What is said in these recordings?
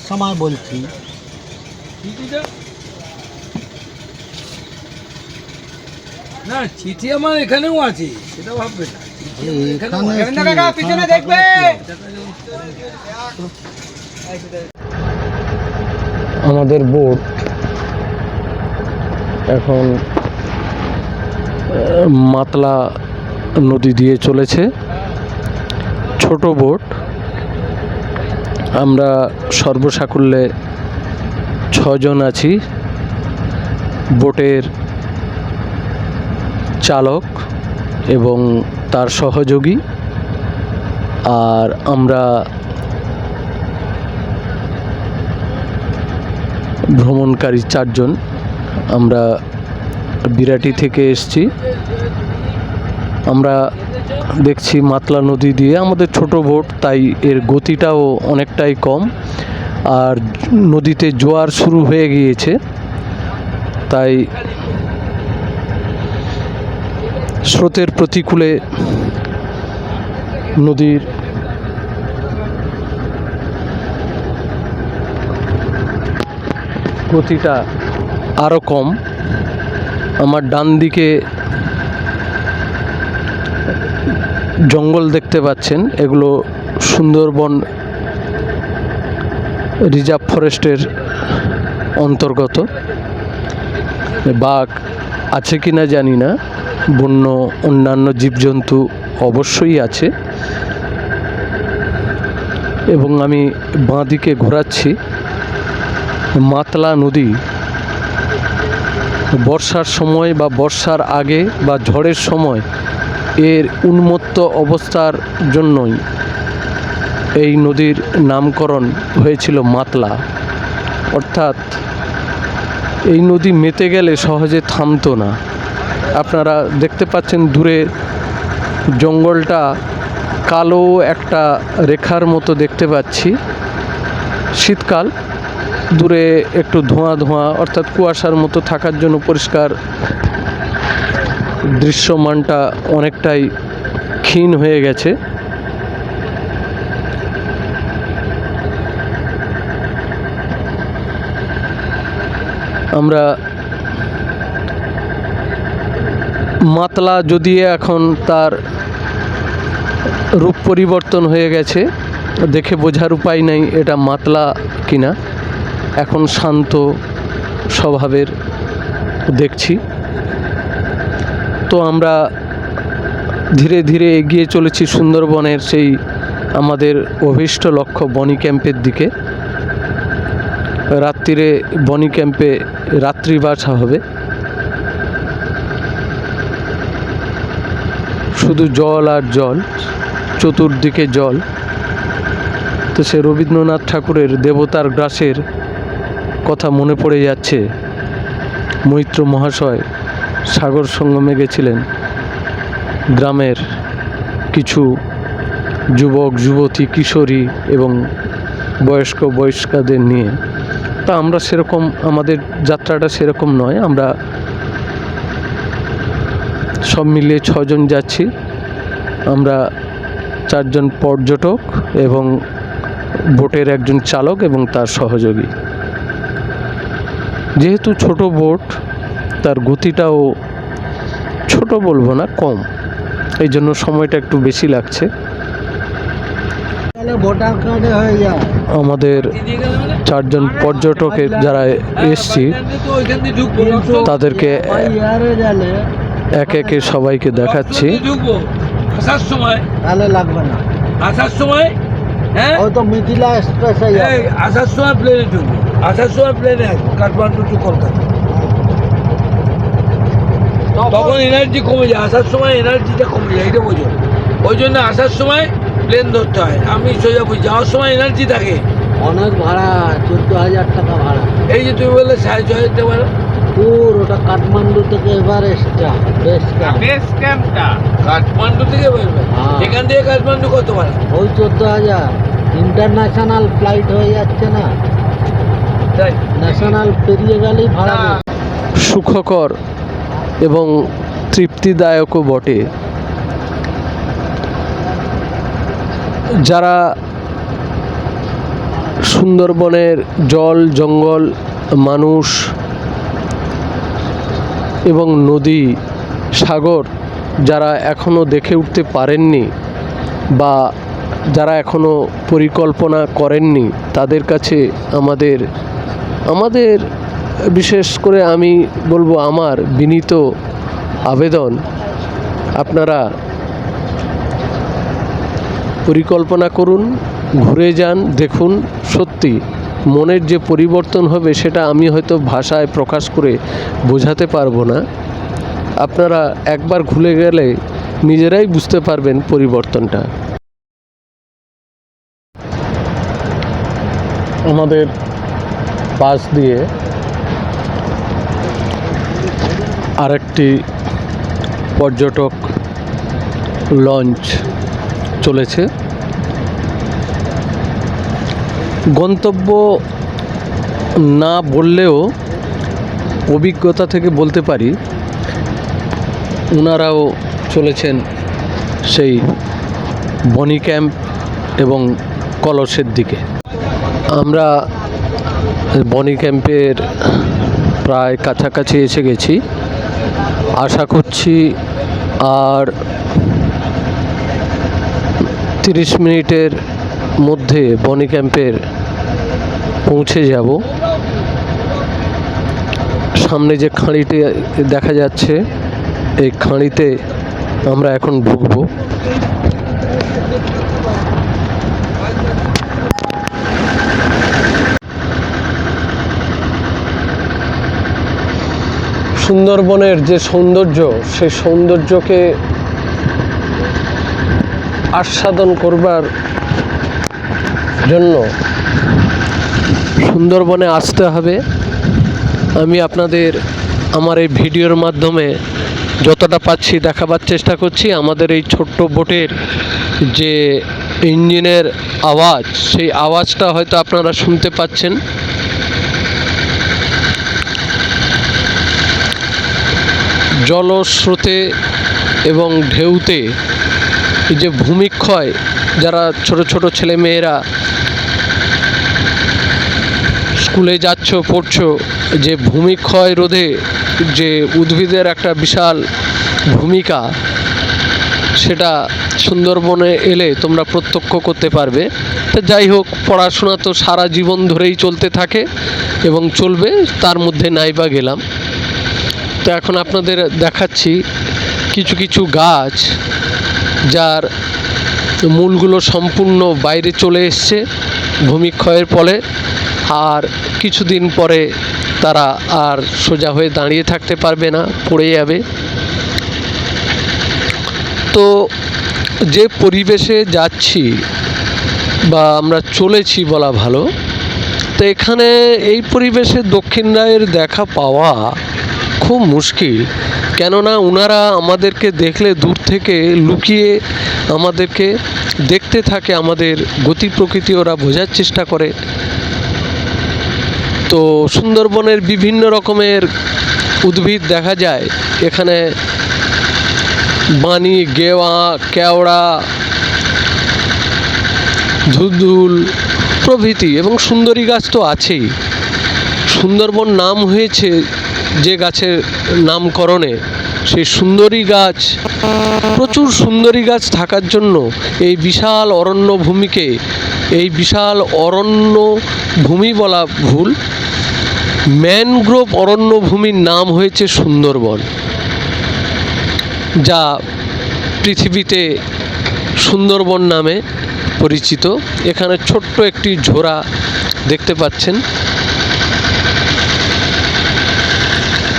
সময় বলছি না, চিঠি আমার এখানেও আছে, সেটা ভাববে না। পিছনে দেখবে। আমাদের বোট এখন মাতলা নদী দিয়ে চলেছে, ছোট বোট। আমরা সর্বসাকুল্যে 6 জন আছি, বোটের চালক এবং তার সহযোগী, আর আমরা ভ্রমণকারী 4 জন। আমরা বিরাটি থেকে এসেছি। আমরা দেখছি মাতলা নদী দিয়ে, আমাদের ছোট বোট, তাই এর গতিটাও অনেকটাই কম, আর নদীতে জোয়ার শুরু হয়ে গিয়েছে, তাই স্রোতের প্রতিকূলে নদীর গতিটা আরও কম। আমার ডান দিকে জঙ্গল দেখতে পাচ্ছেন, এগুলো সুন্দরবন রিজার্ভ ফরেস্টের অন্তর্গত। বাঘ আছে কি না জানি না, বন্য অন্যান্য জীবজন্তু অবশ্যই আছে। এবং আমি বাঁ দিকে ঘোরাচ্ছি। মাতলা নদী বর্ষার সময় বা বর্ষার আগে বা ঝড়ের সময় এর উন্মত্ত অবস্থার জন্যই এই নদীর নামকরণ হয়েছিল মাতলা। অর্থাৎ এই নদী মেতে গেলে সহজে থামতো না। আপনারা দেখতে পাচ্ছেন দূরে জঙ্গলটা কালো একটা রেখার মতো দেখতে পাচ্ছি। শীতকাল, দূরে একটু ধোঁয়া ধোঁয়া অর্থাৎ কুয়াশার মতো থাকার জন্য পরিষ্কার দৃশ্যমানটা অনেকটাই ক্ষীণ হয়ে গেছে। আমরা মাতলা যদিও এখন তার রূপ পরিবর্তন হয়ে গেছে, দেখে বোঝার উপায় নেই এটা মাতলা কিনা। এখন শান্ত স্বভাবের দেখছি। তো আমরা ধীরে ধীরে এগিয়ে চলেছি সুন্দরবনের সেই আমাদের অভীষ্ট লক্ষ্য বনি ক্যাম্পের দিকে। রাত্রিরে বনি ক্যাম্পে রাত্রিবাস হবে। শুধু জল আর জল, চতুর্দিকে জল। তো সে রবীন্দ্রনাথ ঠাকুরের দেবতার গ্রাসের কথা মনে পড়ে যাচ্ছে। মৈত্র মহাশয় সাগর সঙ্গমে গেছিলেন গ্রামের কিছু যুবক যুবতী, কিশোরী এবং বয়স্ক বয়স্কাদের নিয়ে। তা আমরা সেরকম, আমাদের যাত্রাটা সেরকম নয়। আমরা সব মিলিয়ে 6 জন যাচ্ছি। আমরা 4 জন পর্যটক এবং বোটের একজন চালক এবং তার সহযোগী। যেহেতু ছোট বোট, তার গতিটাও ছোট বলবো না, কম, এই জন্য সময়টা একটু বেশি লাগছে। আমাদের 4 জন পর্যটকের যারা এসছি তাদেরকে একে একে সবাইকে দেখাচ্ছি। আসার সময় লাগবে না, আসার সময় হয়তো মিথিলা এক্সপ্রেস আসার সময় প্লেনে ঢুকবো, আসার সময় প্লেনে আসবো কাঠমান্ডু টু কলকাতা। তখন এনার্জি কমে যায়, আসার সময় এনার্জিটা কমে যায়, এটা বোঝো। ওই জন্য আসার সময় প্লেন ধরতে হয়। আমি সোজা বুঝি, যাওয়ার সময় এনার্জি থাকে। অনেক ভাড়া, 14,000 টাকা ভাড়া। এই যে তুমি বললে 6,500 টাকা ভাড়া, দূর, ওটা কাঠমান্ডু থেকে এভারেস্টটা, বেস ক্যাম্প। কাঠমান্ডু থেকে বলবে? হ্যাঁ। এখান থেকে কাঠমান্ডু কত ভাড়া? ওই 14,000। ইন্টারন্যাশনাল ফ্লাইট হয়ে যাচ্ছে না, তাই? ন্যাশনাল পেরিয়ে গেলেই ভাড়া বেশি। সুখকর এবং তৃপ্তিদায়কও বটে। যারা সুন্দরবনের জল, জঙ্গল, মানুষ এবং নদী, সাগর যারা এখনও দেখে উঠতে পারেননি বা যারা এখনও পরিকল্পনা করেননি, তাদের কাছে আমাদের বিশেষ করে আমি বলবো আমার বিনীত আবেদন, আপনারা পরিকল্পনা করুন, ঘুরে যান, দেখুন। সত্যি মনের যে পরিবর্তন হবে সেটা আমি হয়তো ভাষায় প্রকাশ করে বোঝাতে পারবো না। আপনারা একবার ঘুরে গেলে নিজেরাই বুঝতে পারবেন পরিবর্তনটা। আমাদের পাশ দিয়ে আরেকটি পর্যটক লঞ্চ চলেছে। গন্তব্য না বললেও অভিজ্ঞতা থেকে বলতে পারি, ওনারাও চলেছেন সেই বনি ক্যাম্প এবং কলসের দিকে। আমরা বনি ক্যাম্পের প্রায় কাছাকাছি এসে গেছি। আশা করছি আর 30 মিনিটের মধ্যে বনি ক্যাম্পের পৌঁছে যাব। সামনে যে খাঁড়িটি দেখা যাচ্ছে, এই খাঁড়িতে আমরা এখন ঢুকবো। সুন্দরবনের যে সৌন্দর্য, সেই সৌন্দর্যকে আস্বাদন করবার জন্য সুন্দরবনে আসতে হবে। আমি আপনাদের আমার এই ভিডিওর মাধ্যমে যতটা পাচ্ছি দেখাবার চেষ্টা করছি। আমাদের এই ছোট্ট বোটের যে ইঞ্জিনের আওয়াজ, সেই আওয়াজটা হয়তো আপনারা শুনতে পাচ্ছেন। জলস্রোতে এবং ঢেউতে এই যে ভূমিক্ষয়, যারা ছোট ছোট ছেলে মেয়েরা স্কুলে যাচ্ছ, পড়ছো, যে ভূমিক্ষয় রোধে যে উদ্ভিদের একটা বিশাল ভূমিকা, সেটা সুন্দরবনে এলে তোমরা প্রত্যক্ষ করতে পারবে। তো যাই হোক, পড়াশোনা তো সারা জীবন ধরেই চলতে থাকে এবং চলবে, তার মধ্যে নাইবা গেলাম। তো এখন আপনাদের দেখাচ্ছি কিছু কিছু গাছ যার মূলগুলো সম্পূর্ণ বাইরে চলে এসছে ভূমিক্ষয়ের ফলে, আর কিছুদিন পরে তারা আর সোজা হয়ে দাঁড়িয়ে থাকতে পারবে না, পড়ে যাবে। তো যে পরিবেশে যাচ্ছি বা আমরা চলেছি বলা ভালো, তো এখানে এই পরিবেশে দক্ষিণ রায়ের দেখা পাওয়া খুব মুশকিল। কেননা ওনারা আমাদেরকে দেখলে দূর থেকে লুকিয়ে আমাদেরকে দেখতে থাকে, আমাদের গতি প্রকৃতি ওরা বোঝার চেষ্টা করে। তো সুন্দরবনের বিভিন্ন রকমের উদ্ভিদ দেখা যায় এখানে, বানি, গেওয়া, কেওড়া, ধুধুল প্রভৃতি, এবং সুন্দরী গাছ তো আছেই। সুন্দরবন নাম হয়েছে যে গাছের নামকরণে, সেই সুন্দরী গাছ, প্রচুর সুন্দরী গাছ থাকার জন্য এই বিশাল অরণ্য ভূমিকে, এই বিশাল অরণ্য ভূমি বলা ভুল, ম্যানগ্রোভ অরণ্য ভূমির নাম হয়েছে সুন্দরবন, যা পৃথিবীতে সুন্দরবন নামে পরিচিত। এখানে ছোট্ট একটি ঝোড়া দেখতে পাচ্ছেন,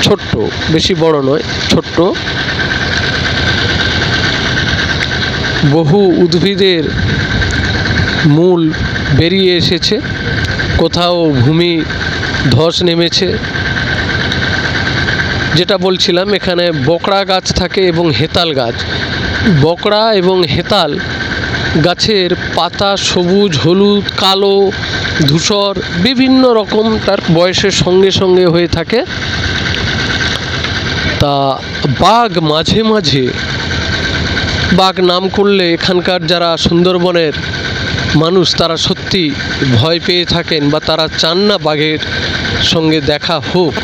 ছোট্ট, বেশি বড় নয়, ছোট্ট। বহু উদ্ভিদের মূল বেরিয়ে এসেছে, কোথাও ভূমি ধস নেমেছে, যেটা বলছিলাম, এখানে বকড়া গাছ থাকে এবং হেতাল গাছ। বকড়া এবং হেতাল গাছের পাতা সবুজ, হলুদ, কালো, ধূসর বিভিন্ন রকম তার বয়সের সঙ্গে সঙ্গে হয়ে থাকে। তা বাঘ মাঝে মাঝে, বাঘ নাম করলে এখানকার যারা সুন্দরবনের মানুষ তারা সত্যি ভয় পেয়ে থাকেন বা তারা চান না বাঘের সঙ্গে দেখা হোক।